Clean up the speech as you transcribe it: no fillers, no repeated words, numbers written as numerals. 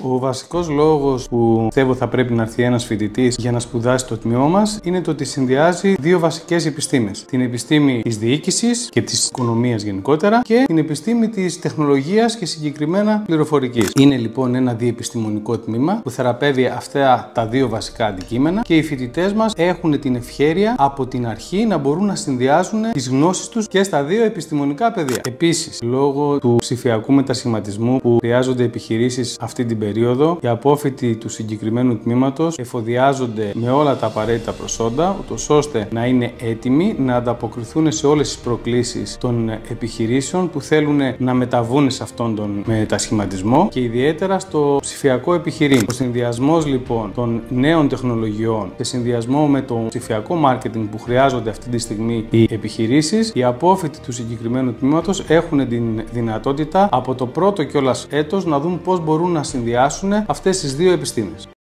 Ο βασικός λόγος που πιστεύω θα πρέπει να έρθει ένας φοιτητής για να σπουδάσει το τμήμα μας είναι το ότι συνδυάζει δύο βασικές επιστήμες. Την επιστήμη της διοίκησης και της οικονομίας γενικότερα και την επιστήμη της τεχνολογίας και συγκεκριμένα πληροφορικής. Είναι λοιπόν ένα διεπιστημονικό τμήμα που θεραπεύει αυτά τα δύο βασικά αντικείμενα και οι φοιτητές μας έχουν την ευχέρεια από την αρχή να μπορούν να συνδυάζουν τις γνώσεις τους και στα δύο επιστημονικά πεδία. Επίσης, λόγω του ψηφιακού μετασχηματισμού που χρειάζονται επιχειρήσεις αυτή την περίοδο, οι απόφοιτοι του συγκεκριμένου τμήματος εφοδιάζονται με όλα τα απαραίτητα προσόντα, ούτως ώστε να είναι έτοιμοι να ανταποκριθούν σε όλες τις προκλήσεις των επιχειρήσεων που θέλουν να μεταβούν σε αυτόν τον μετασχηματισμό και ιδιαίτερα στο ψηφιακό επιχειρήν. Ο συνδυασμός λοιπόν των νέων τεχνολογιών σε συνδυασμό με το ψηφιακό μάρκετινγκ που χρειάζονται αυτή τη στιγμή οι επιχειρήσεις, οι απόφοιτοι του συγκεκριμένου τμήματος έχουν την δυνατότητα από το πρώτο κιόλας έτος να δουν πώς μπορούν να συνδυάσουν αυτές τις δύο επιστήμες.